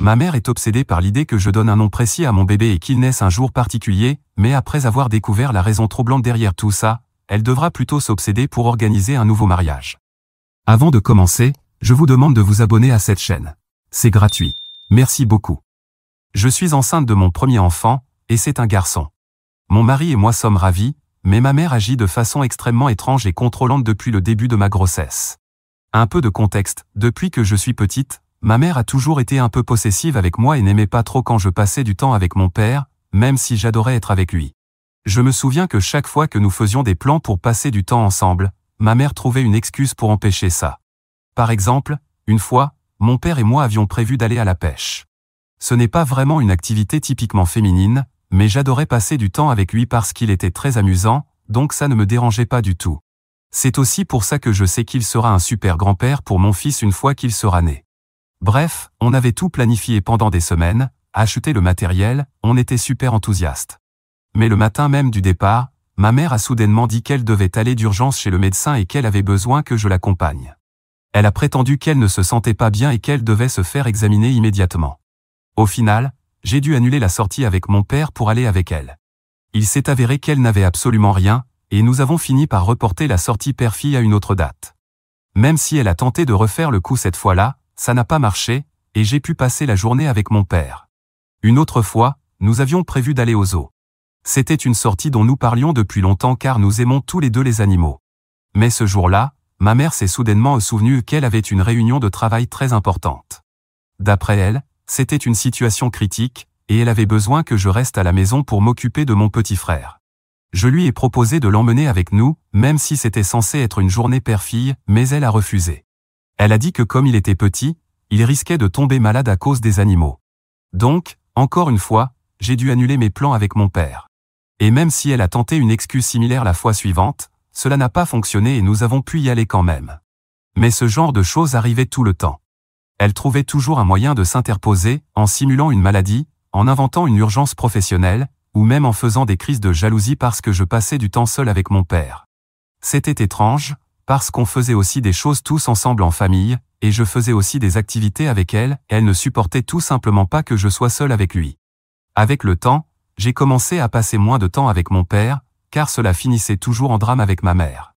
Ma mère est obsédée par l'idée que je donne un nom précis à mon bébé et qu'il naisse un jour particulier, mais après avoir découvert la raison troublante derrière tout ça, elle devra plutôt s'obséder pour organiser un nouveau mariage. Avant de commencer, je vous demande de vous abonner à cette chaîne. C'est gratuit. Merci beaucoup. Je suis enceinte de mon premier enfant, et c'est un garçon. Mon mari et moi sommes ravis, mais ma mère agit de façon extrêmement étrange et contrôlante depuis le début de ma grossesse. Un peu de contexte, depuis que je suis petite, ma mère a toujours été un peu possessive avec moi et n'aimait pas trop quand je passais du temps avec mon père, même si j'adorais être avec lui. Je me souviens que chaque fois que nous faisions des plans pour passer du temps ensemble, ma mère trouvait une excuse pour empêcher ça. Par exemple, une fois, mon père et moi avions prévu d'aller à la pêche. Ce n'est pas vraiment une activité typiquement féminine, mais j'adorais passer du temps avec lui parce qu'il était très amusant, donc ça ne me dérangeait pas du tout. C'est aussi pour ça que je sais qu'il sera un super grand-père pour mon fils une fois qu'il sera né. Bref, on avait tout planifié pendant des semaines, acheté le matériel, on était super enthousiastes. Mais le matin même du départ, ma mère a soudainement dit qu'elle devait aller d'urgence chez le médecin et qu'elle avait besoin que je l'accompagne. Elle a prétendu qu'elle ne se sentait pas bien et qu'elle devait se faire examiner immédiatement. Au final, j'ai dû annuler la sortie avec mon père pour aller avec elle. Il s'est avéré qu'elle n'avait absolument rien, et nous avons fini par reporter la sortie père-fille à une autre date. Même si elle a tenté de refaire le coup cette fois-là, ça n'a pas marché, et j'ai pu passer la journée avec mon père. Une autre fois, nous avions prévu d'aller au zoo. C'était une sortie dont nous parlions depuis longtemps car nous aimons tous les deux les animaux. Mais ce jour-là, ma mère s'est soudainement souvenue qu'elle avait une réunion de travail très importante. D'après elle, c'était une situation critique, et elle avait besoin que je reste à la maison pour m'occuper de mon petit frère. Je lui ai proposé de l'emmener avec nous, même si c'était censé être une journée père-fille, mais elle a refusé. Elle a dit que comme il était petit, il risquait de tomber malade à cause des animaux. Donc, encore une fois, j'ai dû annuler mes plans avec mon père. Et même si elle a tenté une excuse similaire la fois suivante, cela n'a pas fonctionné et nous avons pu y aller quand même. Mais ce genre de choses arrivait tout le temps. Elle trouvait toujours un moyen de s'interposer, en simulant une maladie, en inventant une urgence professionnelle, ou même en faisant des crises de jalousie parce que je passais du temps seul avec mon père. C'était étrange, parce qu'on faisait aussi des choses tous ensemble en famille, et je faisais aussi des activités avec elle, et elle ne supportait tout simplement pas que je sois seul avec lui. Avec le temps, j'ai commencé à passer moins de temps avec mon père, car cela finissait toujours en drame avec ma mère.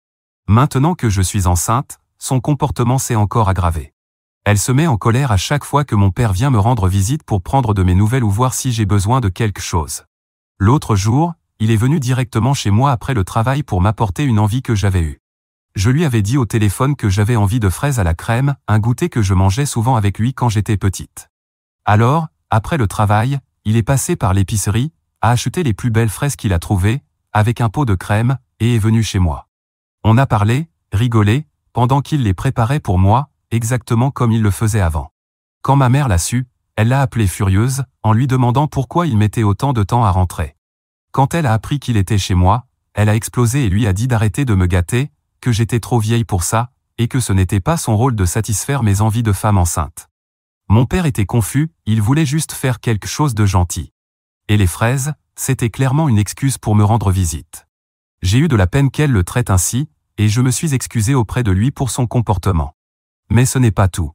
Maintenant que je suis enceinte, son comportement s'est encore aggravé. Elle se met en colère à chaque fois que mon père vient me rendre visite pour prendre de mes nouvelles ou voir si j'ai besoin de quelque chose. L'autre jour, il est venu directement chez moi après le travail pour m'apporter une envie que j'avais eue. Je lui avais dit au téléphone que j'avais envie de fraises à la crème, un goûter que je mangeais souvent avec lui quand j'étais petite. Alors, après le travail, il est passé par l'épicerie, a acheté les plus belles fraises qu'il a trouvées, avec un pot de crème, et est venu chez moi. On a parlé, rigolé, pendant qu'il les préparait pour moi, exactement comme il le faisait avant. Quand ma mère l'a su, elle l'a appelé furieuse, en lui demandant pourquoi il mettait autant de temps à rentrer. Quand elle a appris qu'il était chez moi, elle a explosé et lui a dit d'arrêter de me gâter, que j'étais trop vieille pour ça, et que ce n'était pas son rôle de satisfaire mes envies de femme enceinte. Mon père était confus, il voulait juste faire quelque chose de gentil. Et les fraises, c'était clairement une excuse pour me rendre visite. J'ai eu de la peine qu'elle le traite ainsi, et je me suis excusé auprès de lui pour son comportement. Mais ce n'est pas tout.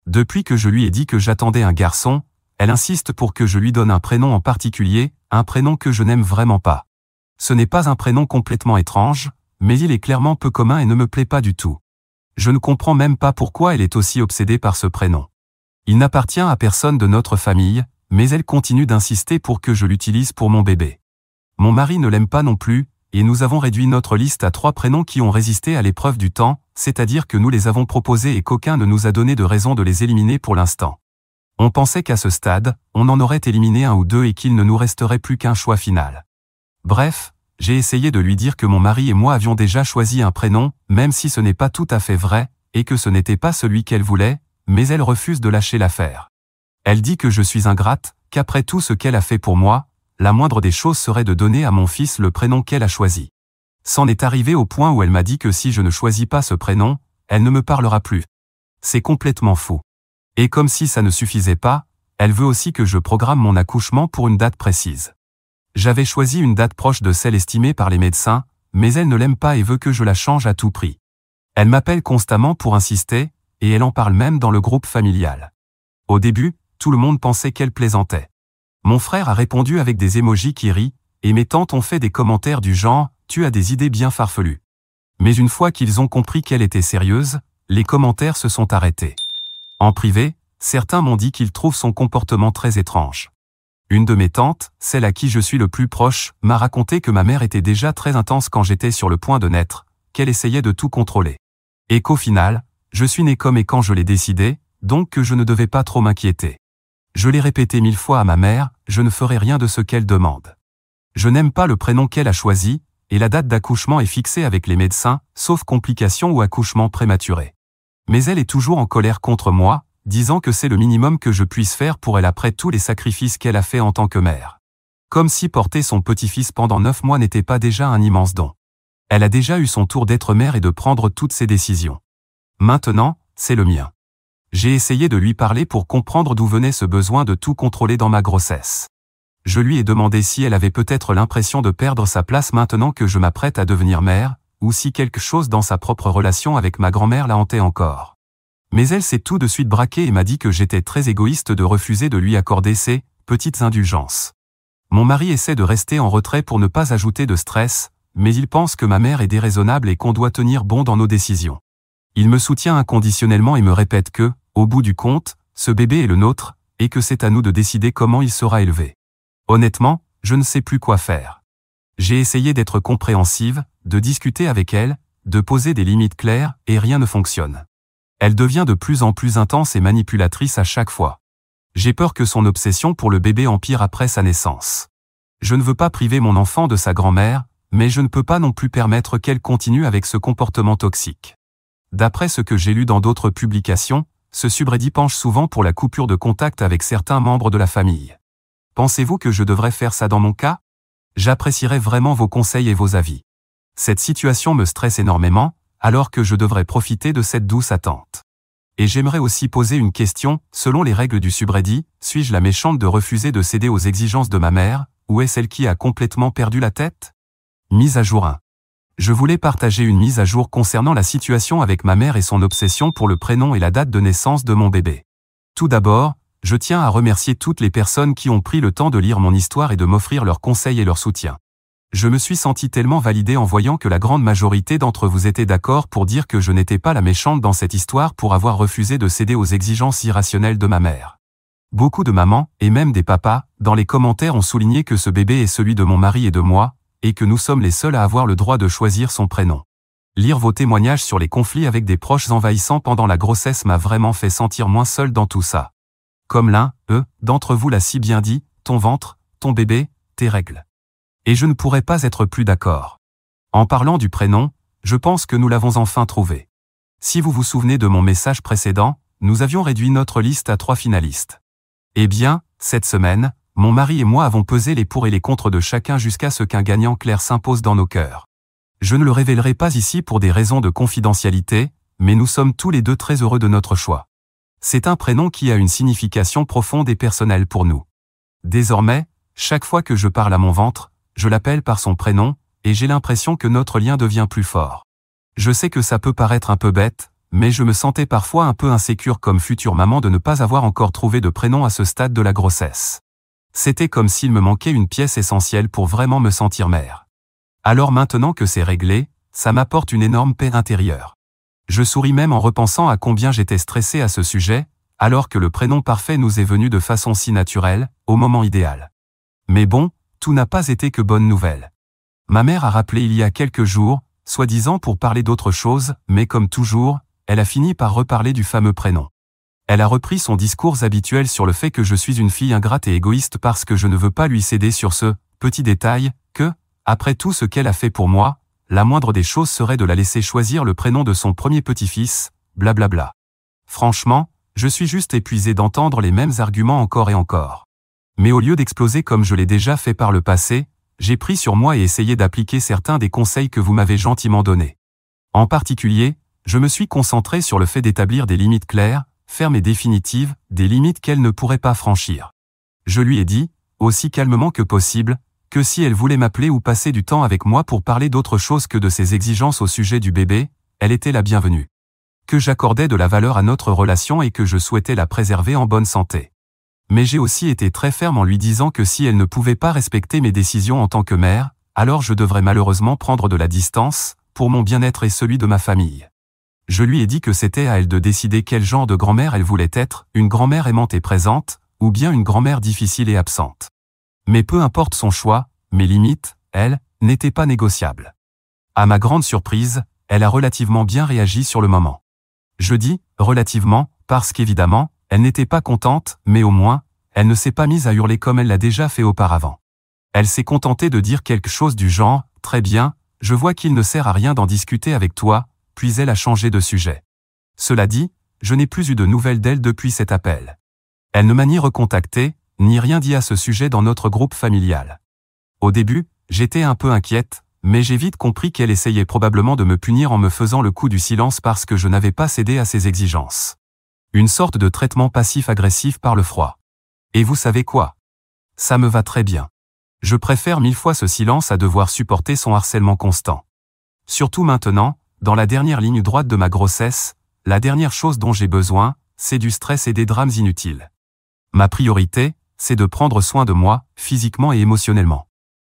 Depuis que je lui ai dit que j'attendais un garçon, elle insiste pour que je lui donne un prénom en particulier, un prénom que je n'aime vraiment pas. Ce n'est pas un prénom complètement étrange, mais il est clairement peu commun et ne me plaît pas du tout. Je ne comprends même pas pourquoi elle est aussi obsédée par ce prénom. Il n'appartient à personne de notre famille, mais elle continue d'insister pour que je l'utilise pour mon bébé. Mon mari ne l'aime pas non plus, et nous avons réduit notre liste à 3 prénoms qui ont résisté à l'épreuve du temps, c'est-à-dire que nous les avons proposés et qu'aucun ne nous a donné de raison de les éliminer pour l'instant. On pensait qu'à ce stade, on en aurait éliminé 1 ou 2 et qu'il ne nous resterait plus qu'un choix final. Bref, j'ai essayé de lui dire que mon mari et moi avions déjà choisi un prénom, même si ce n'est pas tout à fait vrai, et que ce n'était pas celui qu'elle voulait, mais elle refuse de lâcher l'affaire. Elle dit que je suis ingrate, qu'après tout ce qu'elle a fait pour moi, la moindre des choses serait de donner à mon fils le prénom qu'elle a choisi. C'en est arrivé au point où elle m'a dit que si je ne choisis pas ce prénom, elle ne me parlera plus. C'est complètement fou. Et comme si ça ne suffisait pas, elle veut aussi que je programme mon accouchement pour une date précise. J'avais choisi une date proche de celle estimée par les médecins, mais elle ne l'aime pas et veut que je la change à tout prix. Elle m'appelle constamment pour insister, et elle en parle même dans le groupe familial. Au début, tout le monde pensait qu'elle plaisantait. Mon frère a répondu avec des émojis qui rient, et mes tantes ont fait des commentaires du genre « tu as des idées bien farfelues ». Mais une fois qu'ils ont compris qu'elle était sérieuse, les commentaires se sont arrêtés. En privé, certains m'ont dit qu'ils trouvent son comportement très étrange. Une de mes tantes, celle à qui je suis le plus proche, m'a raconté que ma mère était déjà très intense quand j'étais sur le point de naître, qu'elle essayait de tout contrôler. Et qu'au final, je suis né comme et quand je l'ai décidé, donc que je ne devais pas trop m'inquiéter. Je l'ai répété 1000 fois à ma mère, je ne ferai rien de ce qu'elle demande. Je n'aime pas le prénom qu'elle a choisi, et la date d'accouchement est fixée avec les médecins, sauf complications ou accouchement prématuré. Mais elle est toujours en colère contre moi, disant que c'est le minimum que je puisse faire pour elle après tous les sacrifices qu'elle a fait en tant que mère. Comme si porter son petit-fils pendant 9 mois n'était pas déjà un immense don. Elle a déjà eu son tour d'être mère et de prendre toutes ses décisions. Maintenant, c'est le mien. J'ai essayé de lui parler pour comprendre d'où venait ce besoin de tout contrôler dans ma grossesse. Je lui ai demandé si elle avait peut-être l'impression de perdre sa place maintenant que je m'apprête à devenir mère, ou si quelque chose dans sa propre relation avec ma grand-mère la hantait encore. Mais elle s'est tout de suite braquée et m'a dit que j'étais très égoïste de refuser de lui accorder ces petites indulgences. Mon mari essaie de rester en retrait pour ne pas ajouter de stress, mais il pense que ma mère est déraisonnable et qu'on doit tenir bon dans nos décisions. Il me soutient inconditionnellement et me répète que, au bout du compte, ce bébé est le nôtre, et que c'est à nous de décider comment il sera élevé. Honnêtement, je ne sais plus quoi faire. J'ai essayé d'être compréhensive, de discuter avec elle, de poser des limites claires, et rien ne fonctionne. Elle devient de plus en plus intense et manipulatrice à chaque fois. J'ai peur que son obsession pour le bébé empire après sa naissance. Je ne veux pas priver mon enfant de sa grand-mère, mais je ne peux pas non plus permettre qu'elle continue avec ce comportement toxique. D'après ce que j'ai lu dans d'autres publications, ce subreddit penche souvent pour la coupure de contact avec certains membres de la famille. Pensez-vous que je devrais faire ça dans mon cas? J'apprécierais vraiment vos conseils et vos avis. Cette situation me stresse énormément, alors que je devrais profiter de cette douce attente. Et j'aimerais aussi poser une question, selon les règles du subreddit, suis-je la méchante de refuser de céder aux exigences de ma mère, ou est-ce celle qui a complètement perdu la tête? Mise à jour 1. Je voulais partager une mise à jour concernant la situation avec ma mère et son obsession pour le prénom et la date de naissance de mon bébé. Tout d'abord, je tiens à remercier toutes les personnes qui ont pris le temps de lire mon histoire et de m'offrir leurs conseils et leur soutien. Je me suis senti tellement validé en voyant que la grande majorité d'entre vous étaient d'accord pour dire que je n'étais pas la méchante dans cette histoire pour avoir refusé de céder aux exigences irrationnelles de ma mère. Beaucoup de mamans, et même des papas, dans les commentaires ont souligné que ce bébé est celui de mon mari et de moi, et que nous sommes les seuls à avoir le droit de choisir son prénom. Lire vos témoignages sur les conflits avec des proches envahissants pendant la grossesse m'a vraiment fait sentir moins seul dans tout ça. Comme l'un, d'entre vous l'a si bien dit, ton ventre, ton bébé, tes règles. Et je ne pourrais pas être plus d'accord. En parlant du prénom, je pense que nous l'avons enfin trouvé. Si vous vous souvenez de mon message précédent, nous avions réduit notre liste à 3 finalistes. Eh bien, cette semaine, mon mari et moi avons pesé les pour et les contre de chacun jusqu'à ce qu'un gagnant clair s'impose dans nos cœurs. Je ne le révélerai pas ici pour des raisons de confidentialité, mais nous sommes tous les deux très heureux de notre choix. C'est un prénom qui a une signification profonde et personnelle pour nous. Désormais, chaque fois que je parle à mon ventre, je l'appelle par son prénom, et j'ai l'impression que notre lien devient plus fort. Je sais que ça peut paraître un peu bête, mais je me sentais parfois un peu insécure comme future maman de ne pas avoir encore trouvé de prénom à ce stade de la grossesse. C'était comme s'il me manquait une pièce essentielle pour vraiment me sentir mère. Alors maintenant que c'est réglé, ça m'apporte une énorme paix intérieure. Je souris même en repensant à combien j'étais stressée à ce sujet, alors que le prénom parfait nous est venu de façon si naturelle, au moment idéal. Mais bon, tout n'a pas été que bonne nouvelle. Ma mère a rappelé il y a quelques jours, soi-disant pour parler d'autre chose, mais comme toujours, elle a fini par reparler du fameux prénom. Elle a repris son discours habituel sur le fait que je suis une fille ingrate et égoïste parce que je ne veux pas lui céder sur ce petit détail, que, après tout ce qu'elle a fait pour moi, la moindre des choses serait de la laisser choisir le prénom de son premier petit-fils, blablabla. Franchement, je suis juste épuisé d'entendre les mêmes arguments encore et encore. Mais au lieu d'exploser comme je l'ai déjà fait par le passé, j'ai pris sur moi et essayé d'appliquer certains des conseils que vous m'avez gentiment donnés. En particulier, je me suis concentré sur le fait d'établir des limites claires, fermes et définitives, des limites qu'elle ne pourrait pas franchir. Je lui ai dit, aussi calmement que possible, que si elle voulait m'appeler ou passer du temps avec moi pour parler d'autre chose que de ses exigences au sujet du bébé, elle était la bienvenue. Que j'accordais de la valeur à notre relation et que je souhaitais la préserver en bonne santé. Mais j'ai aussi été très ferme en lui disant que si elle ne pouvait pas respecter mes décisions en tant que mère, alors je devrais malheureusement prendre de la distance, pour mon bien-être et celui de ma famille. Je lui ai dit que c'était à elle de décider quel genre de grand-mère elle voulait être, une grand-mère aimante et présente, ou bien une grand-mère difficile et absente. Mais peu importe son choix, mes limites, elles, n'étaient pas négociables. À ma grande surprise, elle a relativement bien réagi sur le moment. Je dis « relativement » parce qu'évidemment, elle n'était pas contente, mais au moins, elle ne s'est pas mise à hurler comme elle l'a déjà fait auparavant. Elle s'est contentée de dire quelque chose du genre « très bien, je vois qu'il ne sert à rien d'en discuter avec toi », puis elle a changé de sujet. Cela dit, je n'ai plus eu de nouvelles d'elle depuis cet appel. Elle ne m'a ni recontacté, ni rien dit à ce sujet dans notre groupe familial. Au début, j'étais un peu inquiète, mais j'ai vite compris qu'elle essayait probablement de me punir en me faisant le coup du silence parce que je n'avais pas cédé à ses exigences. Une sorte de traitement passif-agressif par le froid. Et vous savez quoi? Ça me va très bien. Je préfère 1000 fois ce silence à devoir supporter son harcèlement constant. Surtout maintenant, dans la dernière ligne droite de ma grossesse, la dernière chose dont j'ai besoin, c'est du stress et des drames inutiles. Ma priorité, c'est de prendre soin de moi, physiquement et émotionnellement.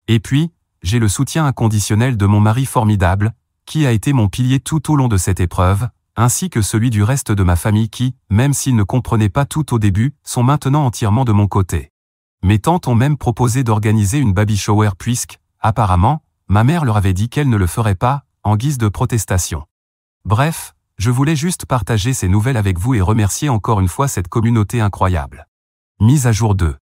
Et puis, j'ai le soutien inconditionnel de mon mari formidable, qui a été mon pilier tout au long de cette épreuve, ainsi que celui du reste de ma famille qui, même s'ils ne comprenaient pas tout au début, sont maintenant entièrement de mon côté. Mes tantes ont même proposé d'organiser une baby shower puisque, apparemment, ma mère leur avait dit qu'elle ne le ferait pas, en guise de protestation. Bref, je voulais juste partager ces nouvelles avec vous et remercier encore une fois cette communauté incroyable. Mise à jour 2.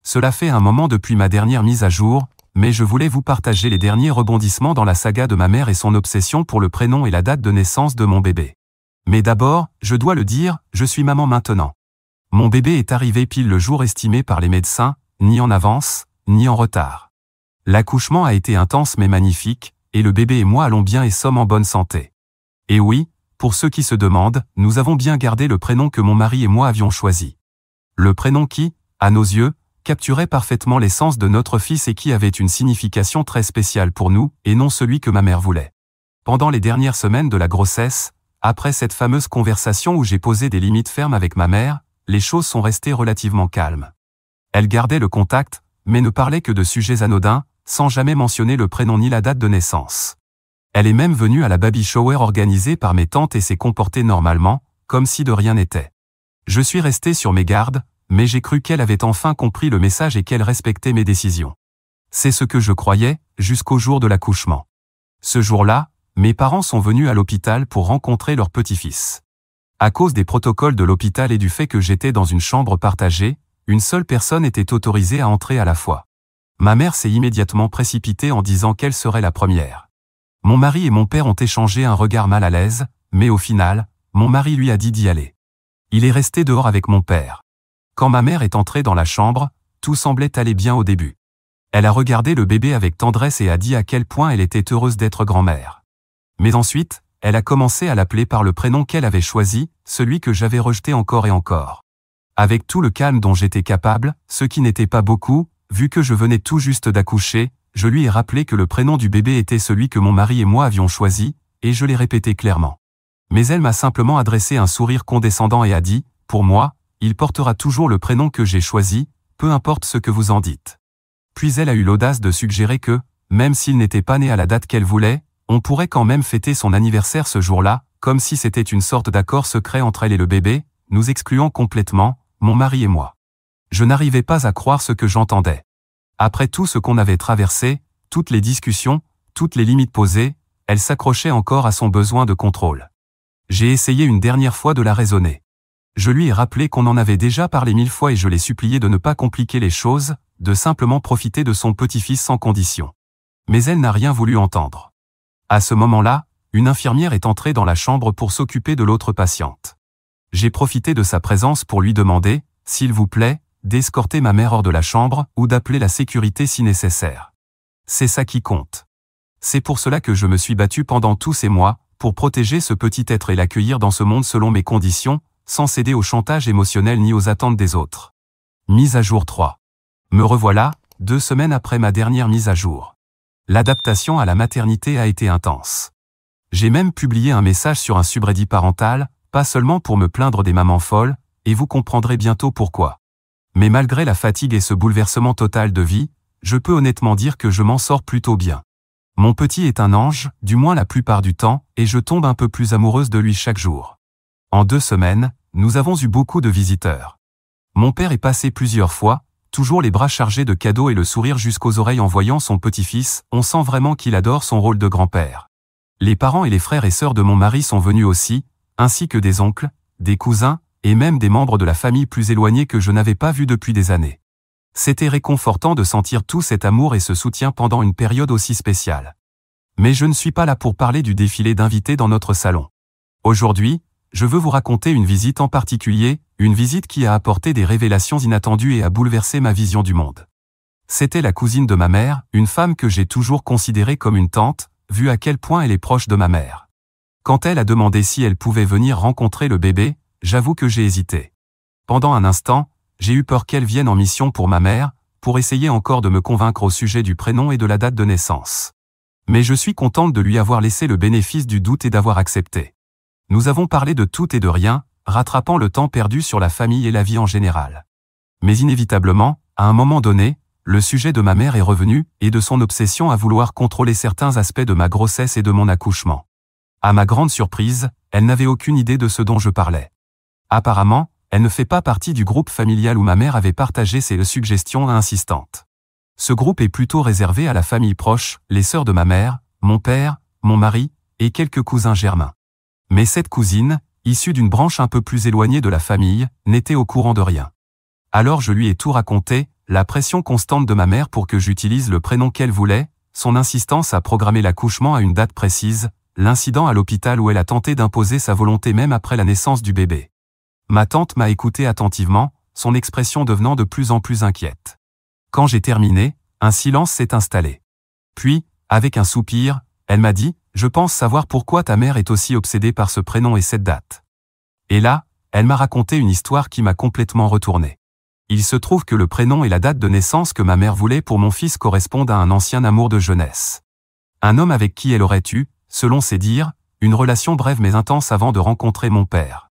Cela fait un moment depuis ma dernière mise à jour, mais je voulais vous partager les derniers rebondissements dans la saga de ma mère et son obsession pour le prénom et la date de naissance de mon bébé. Mais d'abord, je dois le dire, je suis maman maintenant. Mon bébé est arrivé pile le jour estimé par les médecins, ni en avance, ni en retard. L'accouchement a été intense mais magnifique, et le bébé et moi allons bien et sommes en bonne santé. Et oui, pour ceux qui se demandent, nous avons bien gardé le prénom que mon mari et moi avions choisi. Le prénom qui, à nos yeux, capturait parfaitement l'essence de notre fils et qui avait une signification très spéciale pour nous, et non celui que ma mère voulait. Pendant les dernières semaines de la grossesse, après cette fameuse conversation où j'ai posé des limites fermes avec ma mère, les choses sont restées relativement calmes. Elle gardait le contact, mais ne parlait que de sujets anodins, sans jamais mentionner le prénom ni la date de naissance. Elle est même venue à la baby shower organisée par mes tantes et s'est comportée normalement, comme si de rien n'était. Je suis resté sur mes gardes, mais j'ai cru qu'elle avait enfin compris le message et qu'elle respectait mes décisions. C'est ce que je croyais, jusqu'au jour de l'accouchement. Ce jour-là, mes parents sont venus à l'hôpital pour rencontrer leur petit-fils. À cause des protocoles de l'hôpital et du fait que j'étais dans une chambre partagée, une seule personne était autorisée à entrer à la fois. Ma mère s'est immédiatement précipitée en disant qu'elle serait la première. Mon mari et mon père ont échangé un regard mal à l'aise, mais au final, mon mari lui a dit d'y aller. Il est resté dehors avec mon père. Quand ma mère est entrée dans la chambre, tout semblait aller bien au début. Elle a regardé le bébé avec tendresse et a dit à quel point elle était heureuse d'être grand-mère. Mais ensuite, elle a commencé à l'appeler par le prénom qu'elle avait choisi, celui que j'avais rejeté encore et encore. Avec tout le calme dont j'étais capable, ce qui n'était pas beaucoup, vu que je venais tout juste d'accoucher, je lui ai rappelé que le prénom du bébé était celui que mon mari et moi avions choisi, et je l'ai répété clairement. Mais elle m'a simplement adressé un sourire condescendant et a dit, « Pour moi, il portera toujours le prénom que j'ai choisi, peu importe ce que vous en dites. » Puis elle a eu l'audace de suggérer que, même s'il n'était pas né à la date qu'elle voulait, on pourrait quand même fêter son anniversaire ce jour-là, comme si c'était une sorte d'accord secret entre elle et le bébé, nous excluant complètement, mon mari et moi. Je n'arrivais pas à croire ce que j'entendais. Après tout ce qu'on avait traversé, toutes les discussions, toutes les limites posées, elle s'accrochait encore à son besoin de contrôle. J'ai essayé une dernière fois de la raisonner. Je lui ai rappelé qu'on en avait déjà parlé 1000 fois et je l'ai supplié de ne pas compliquer les choses, de simplement profiter de son petit-fils sans condition. Mais elle n'a rien voulu entendre. À ce moment-là, une infirmière est entrée dans la chambre pour s'occuper de l'autre patiente. J'ai profité de sa présence pour lui demander, s'il vous plaît, d'escorter ma mère hors de la chambre ou d'appeler la sécurité si nécessaire. C'est ça qui compte. C'est pour cela que je me suis battu pendant tous ces mois, pour protéger ce petit être et l'accueillir dans ce monde selon mes conditions, sans céder au chantage émotionnel ni aux attentes des autres. Mise à jour 3. Me revoilà, 2 semaines après ma dernière mise à jour. L'adaptation à la maternité a été intense. J'ai même publié un message sur un subreddit parental, pas seulement pour me plaindre des mamans folles, et vous comprendrez bientôt pourquoi. Mais malgré la fatigue et ce bouleversement total de vie, je peux honnêtement dire que je m'en sors plutôt bien. Mon petit est un ange, du moins la plupart du temps, et je tombe un peu plus amoureuse de lui chaque jour. En 2 semaines, nous avons eu beaucoup de visiteurs. Mon père est passé plusieurs fois, toujours les bras chargés de cadeaux et le sourire jusqu'aux oreilles en voyant son petit-fils, on sent vraiment qu'il adore son rôle de grand-père. Les parents et les frères et sœurs de mon mari sont venus aussi, ainsi que des oncles, des cousins, et même des membres de la famille plus éloignés que je n'avais pas vus depuis des années. C'était réconfortant de sentir tout cet amour et ce soutien pendant une période aussi spéciale. Mais je ne suis pas là pour parler du défilé d'invités dans notre salon. Aujourd'hui, je veux vous raconter une visite en particulier, une visite qui a apporté des révélations inattendues et a bouleversé ma vision du monde. C'était la cousine de ma mère, une femme que j'ai toujours considérée comme une tante, vu à quel point elle est proche de ma mère. Quand elle a demandé si elle pouvait venir rencontrer le bébé, j'avoue que j'ai hésité. Pendant un instant, j'ai eu peur qu'elle vienne en mission pour ma mère, pour essayer encore de me convaincre au sujet du prénom et de la date de naissance. Mais je suis contente de lui avoir laissé le bénéfice du doute et d'avoir accepté. Nous avons parlé de tout et de rien, rattrapant le temps perdu sur la famille et la vie en général. Mais inévitablement, à un moment donné, le sujet de ma mère est revenu, et de son obsession à vouloir contrôler certains aspects de ma grossesse et de mon accouchement. À ma grande surprise, elle n'avait aucune idée de ce dont je parlais. Apparemment, elle ne fait pas partie du groupe familial où ma mère avait partagé ses suggestions insistantes. Ce groupe est plutôt réservé à la famille proche, les sœurs de ma mère, mon père, mon mari, et quelques cousins germains. Mais cette cousine, issue d'une branche un peu plus éloignée de la famille, n'était au courant de rien. Alors je lui ai tout raconté, la pression constante de ma mère pour que j'utilise le prénom qu'elle voulait, son insistance à programmer l'accouchement à une date précise, l'incident à l'hôpital où elle a tenté d'imposer sa volonté même après la naissance du bébé. Ma tante m'a écouté attentivement, son expression devenant de plus en plus inquiète. Quand j'ai terminé, un silence s'est installé. Puis, avec un soupir, elle m'a dit « Je pense savoir pourquoi ta mère est aussi obsédée par ce prénom et cette date. » Et là, elle m'a raconté une histoire qui m'a complètement retourné. Il se trouve que le prénom et la date de naissance que ma mère voulait pour mon fils correspondent à un ancien amour de jeunesse. Un homme avec qui elle aurait eu, selon ses dires, une relation brève mais intense avant de rencontrer mon père.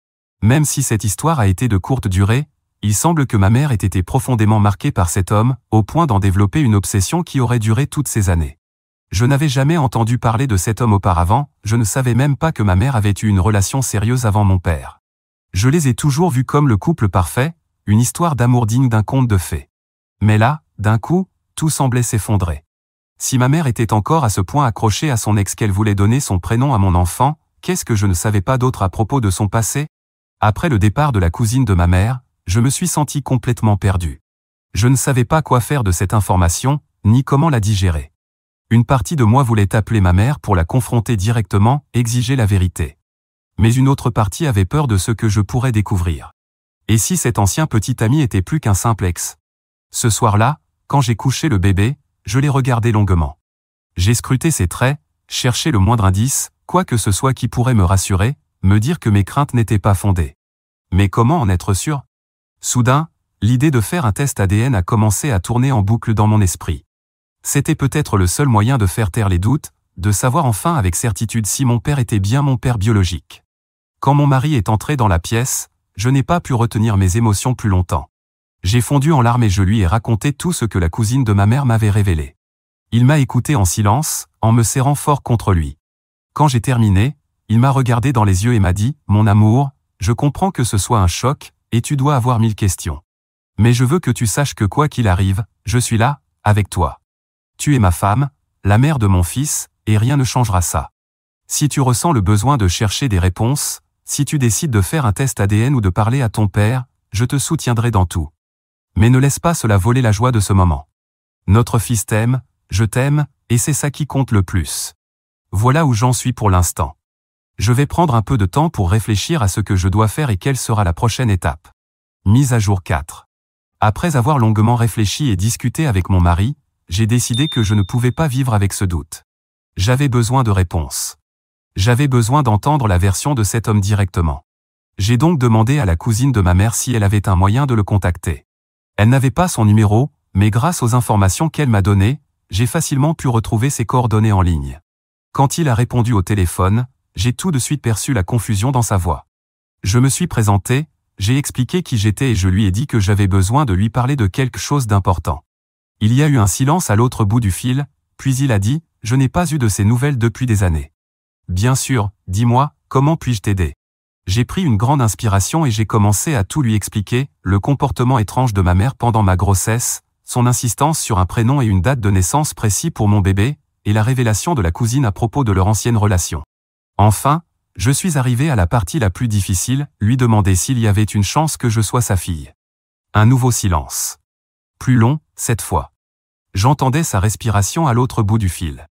Même si cette histoire a été de courte durée, il semble que ma mère ait été profondément marquée par cet homme, au point d'en développer une obsession qui aurait duré toutes ces années. Je n'avais jamais entendu parler de cet homme auparavant, je ne savais même pas que ma mère avait eu une relation sérieuse avant mon père. Je les ai toujours vus comme le couple parfait, une histoire d'amour digne d'un conte de fées. Mais là, d'un coup, tout semblait s'effondrer. Si ma mère était encore à ce point accrochée à son ex qu'elle voulait donner son prénom à mon enfant, qu'est-ce que je ne savais pas d'autre à propos de son passé? Après le départ de la cousine de ma mère, je me suis senti complètement perdu. Je ne savais pas quoi faire de cette information, ni comment la digérer. Une partie de moi voulait appeler ma mère pour la confronter directement, exiger la vérité. Mais une autre partie avait peur de ce que je pourrais découvrir. Et si cet ancien petit ami était plus qu'un simple ex? Ce soir-là, quand j'ai couché le bébé, je l'ai regardé longuement. J'ai scruté ses traits, cherché le moindre indice, quoi que ce soit qui pourrait me rassurer, me dire que mes craintes n'étaient pas fondées. Mais comment en être sûr? Soudain, l'idée de faire un test ADN a commencé à tourner en boucle dans mon esprit. C'était peut-être le seul moyen de faire taire les doutes, de savoir enfin avec certitude si mon père était bien mon père biologique. Quand mon mari est entré dans la pièce, je n'ai pas pu retenir mes émotions plus longtemps. J'ai fondu en larmes et je lui ai raconté tout ce que la cousine de ma mère m'avait révélé. Il m'a écouté en silence, en me serrant fort contre lui. Quand j'ai terminé, il m'a regardé dans les yeux et m'a dit « Mon amour, je comprends que ce soit un choc, et tu dois avoir 1000 questions. Mais je veux que tu saches que quoi qu'il arrive, je suis là, avec toi. Tu es ma femme, la mère de mon fils, et rien ne changera ça. Si tu ressens le besoin de chercher des réponses, si tu décides de faire un test ADN ou de parler à ton père, je te soutiendrai dans tout. Mais ne laisse pas cela voler la joie de ce moment. Notre fils t'aime, je t'aime, et c'est ça qui compte le plus. Voilà où j'en suis pour l'instant. Je vais prendre un peu de temps pour réfléchir à ce que je dois faire et quelle sera la prochaine étape. Mise à jour 4. Après avoir longuement réfléchi et discuté avec mon mari, j'ai décidé que je ne pouvais pas vivre avec ce doute. J'avais besoin de réponses. J'avais besoin d'entendre la version de cet homme directement. J'ai donc demandé à la cousine de ma mère si elle avait un moyen de le contacter. Elle n'avait pas son numéro, mais grâce aux informations qu'elle m'a données, j'ai facilement pu retrouver ses coordonnées en ligne. Quand il a répondu au téléphone, j'ai tout de suite perçu la confusion dans sa voix. Je me suis présenté, j'ai expliqué qui j'étais et je lui ai dit que j'avais besoin de lui parler de quelque chose d'important. Il y a eu un silence à l'autre bout du fil, puis il a dit, « Je n'ai pas eu de ces nouvelles depuis des années. » « Bien sûr, dis-moi, comment puis-je t'aider ?» J'ai pris une grande inspiration et j'ai commencé à tout lui expliquer, le comportement étrange de ma mère pendant ma grossesse, son insistance sur un prénom et une date de naissance précis pour mon bébé, et la révélation de la cousine à propos de leur ancienne relation. Enfin, je suis arrivé à la partie la plus difficile, lui demander s'il y avait une chance que je sois sa fille. Un nouveau silence. Plus long, cette fois. J'entendais sa respiration à l'autre bout du fil.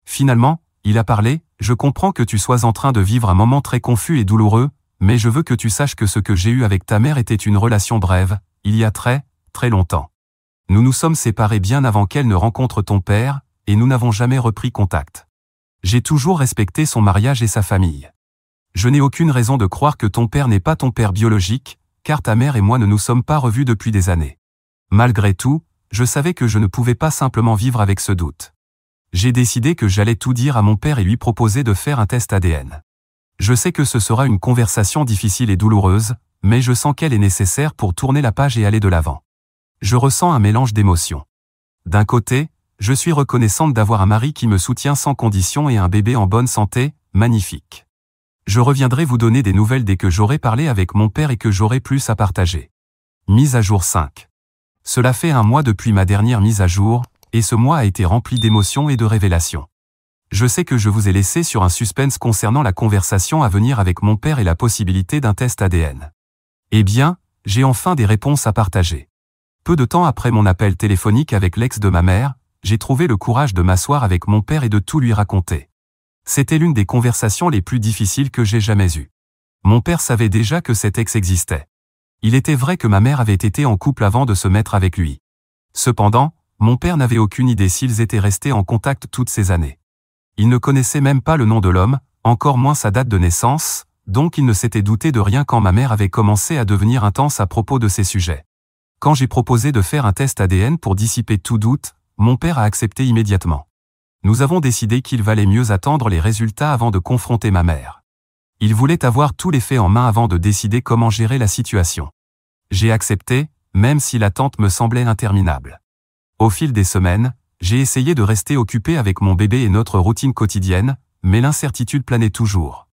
Finalement, il a parlé, « Je comprends que tu sois en train de vivre un moment très confus et douloureux, mais je veux que tu saches que ce que j'ai eu avec ta mère était une relation brève, il y a très, très longtemps. Nous nous sommes séparés bien avant qu'elle ne rencontre ton père, et nous n'avons jamais repris contact. J'ai toujours respecté son mariage et sa famille. Je n'ai aucune raison de croire que ton père n'est pas ton père biologique, car ta mère et moi ne nous sommes pas revus depuis des années. Malgré tout, je savais que je ne pouvais pas simplement vivre avec ce doute. J'ai décidé que j'allais tout dire à mon père et lui proposer de faire un test ADN. Je sais que ce sera une conversation difficile et douloureuse, mais je sens qu'elle est nécessaire pour tourner la page et aller de l'avant. Je ressens un mélange d'émotions. D'un côté, je suis reconnaissante d'avoir un mari qui me soutient sans condition et un bébé en bonne santé, magnifique. Je reviendrai vous donner des nouvelles dès que j'aurai parlé avec mon père et que j'aurai plus à partager. Mise à jour 5. Cela fait un mois depuis ma dernière mise à jour, et ce mois a été rempli d'émotions et de révélations. Je sais que je vous ai laissé sur un suspense concernant la conversation à venir avec mon père et la possibilité d'un test ADN. Eh bien, j'ai enfin des réponses à partager. Peu de temps après mon appel téléphonique avec l'ex de ma mère, j'ai trouvé le courage de m'asseoir avec mon père et de tout lui raconter. C'était l'une des conversations les plus difficiles que j'ai jamais eues. Mon père savait déjà que cet ex existait. Il était vrai que ma mère avait été en couple avant de se mettre avec lui. Cependant, mon père n'avait aucune idée s'ils étaient restés en contact toutes ces années. Il ne connaissait même pas le nom de l'homme, encore moins sa date de naissance, donc il ne s'était douté de rien quand ma mère avait commencé à devenir intense à propos de ces sujets. Quand j'ai proposé de faire un test ADN pour dissiper tout doute, mon père a accepté immédiatement. Nous avons décidé qu'il valait mieux attendre les résultats avant de confronter ma mère. Il voulait avoir tous les faits en main avant de décider comment gérer la situation. J'ai accepté, même si l'attente me semblait interminable. Au fil des semaines, j'ai essayé de rester occupé avec mon bébé et notre routine quotidienne, mais l'incertitude planait toujours.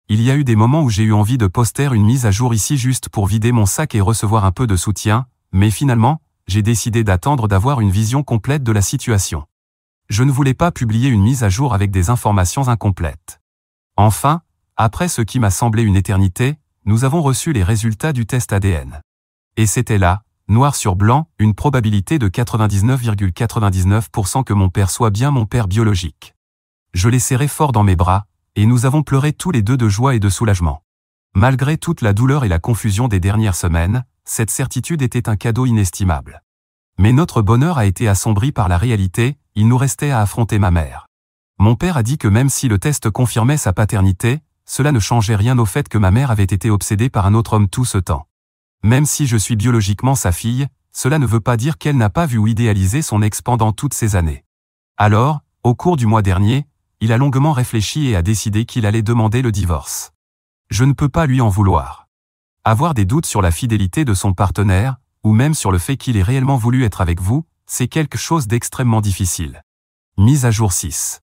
Il y a eu des moments où j'ai eu envie de poster une mise à jour ici juste pour vider mon sac et recevoir un peu de soutien, mais finalement, j'ai décidé d'attendre d'avoir une vision complète de la situation. Je ne voulais pas publier une mise à jour avec des informations incomplètes. Enfin, après ce qui m'a semblé une éternité, nous avons reçu les résultats du test ADN. Et c'était là, noir sur blanc, une probabilité de 99,99% que mon père soit bien mon père biologique. Je l'ai serré fort dans mes bras, et nous avons pleuré tous les deux de joie et de soulagement. Malgré toute la douleur et la confusion des dernières semaines, cette certitude était un cadeau inestimable. Mais notre bonheur a été assombri par la réalité, il nous restait à affronter ma mère. Mon père a dit que même si le test confirmait sa paternité, cela ne changeait rien au fait que ma mère avait été obsédée par un autre homme tout ce temps. Même si je suis biologiquement sa fille, cela ne veut pas dire qu'elle n'a pas vu ou idéalisé son ex pendant toutes ces années. Alors, au cours du mois dernier, il a longuement réfléchi et a décidé qu'il allait demander le divorce. Je ne peux pas lui en vouloir. Avoir des doutes sur la fidélité de son partenaire, ou même sur le fait qu'il ait réellement voulu être avec vous, c'est quelque chose d'extrêmement difficile. Mise à jour 6.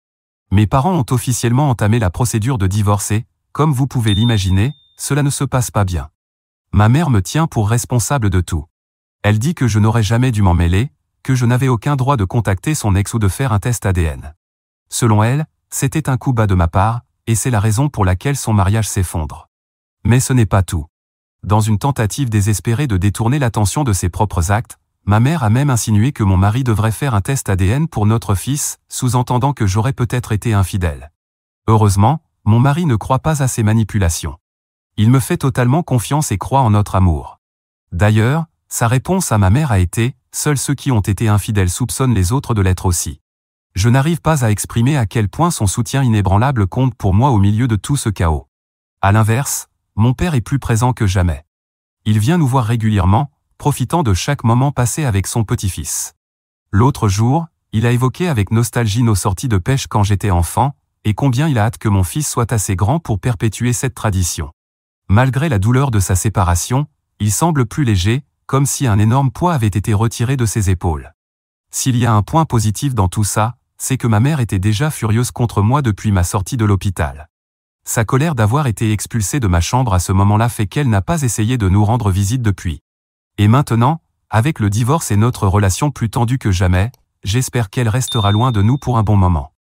Mes parents ont officiellement entamé la procédure de divorce et, comme vous pouvez l'imaginer, cela ne se passe pas bien. Ma mère me tient pour responsable de tout. Elle dit que je n'aurais jamais dû m'en mêler, que je n'avais aucun droit de contacter son ex ou de faire un test ADN. Selon elle, c'était un coup bas de ma part, et c'est la raison pour laquelle son mariage s'effondre. Mais ce n'est pas tout. Dans une tentative désespérée de détourner l'attention de ses propres actes, ma mère a même insinué que mon mari devrait faire un test ADN pour notre fils, sous-entendant que j'aurais peut-être été infidèle. Heureusement, mon mari ne croit pas à ces manipulations. Il me fait totalement confiance et croit en notre amour. D'ailleurs, sa réponse à ma mère a été « Seuls ceux qui ont été infidèles soupçonnent les autres de l'être aussi ». Je n'arrive pas à exprimer à quel point son soutien inébranlable compte pour moi au milieu de tout ce chaos. À l'inverse, mon père est plus présent que jamais. Il vient nous voir régulièrement, profitant de chaque moment passé avec son petit-fils. L'autre jour, il a évoqué avec nostalgie nos sorties de pêche quand j'étais enfant, et combien il a hâte que mon fils soit assez grand pour perpétuer cette tradition. Malgré la douleur de sa séparation, Il semble plus léger, comme si un énorme poids avait été retiré de ses épaules. S'il y a un point positif dans tout ça, c'est que ma mère était déjà furieuse contre moi depuis ma sortie de l'hôpital. Sa colère d'avoir été expulsée de ma chambre à ce moment-là fait qu'elle n'a pas essayé de nous rendre visite depuis. Et maintenant, avec le divorce et notre relation plus tendue que jamais, j'espère qu'elle restera loin de nous pour un bon moment.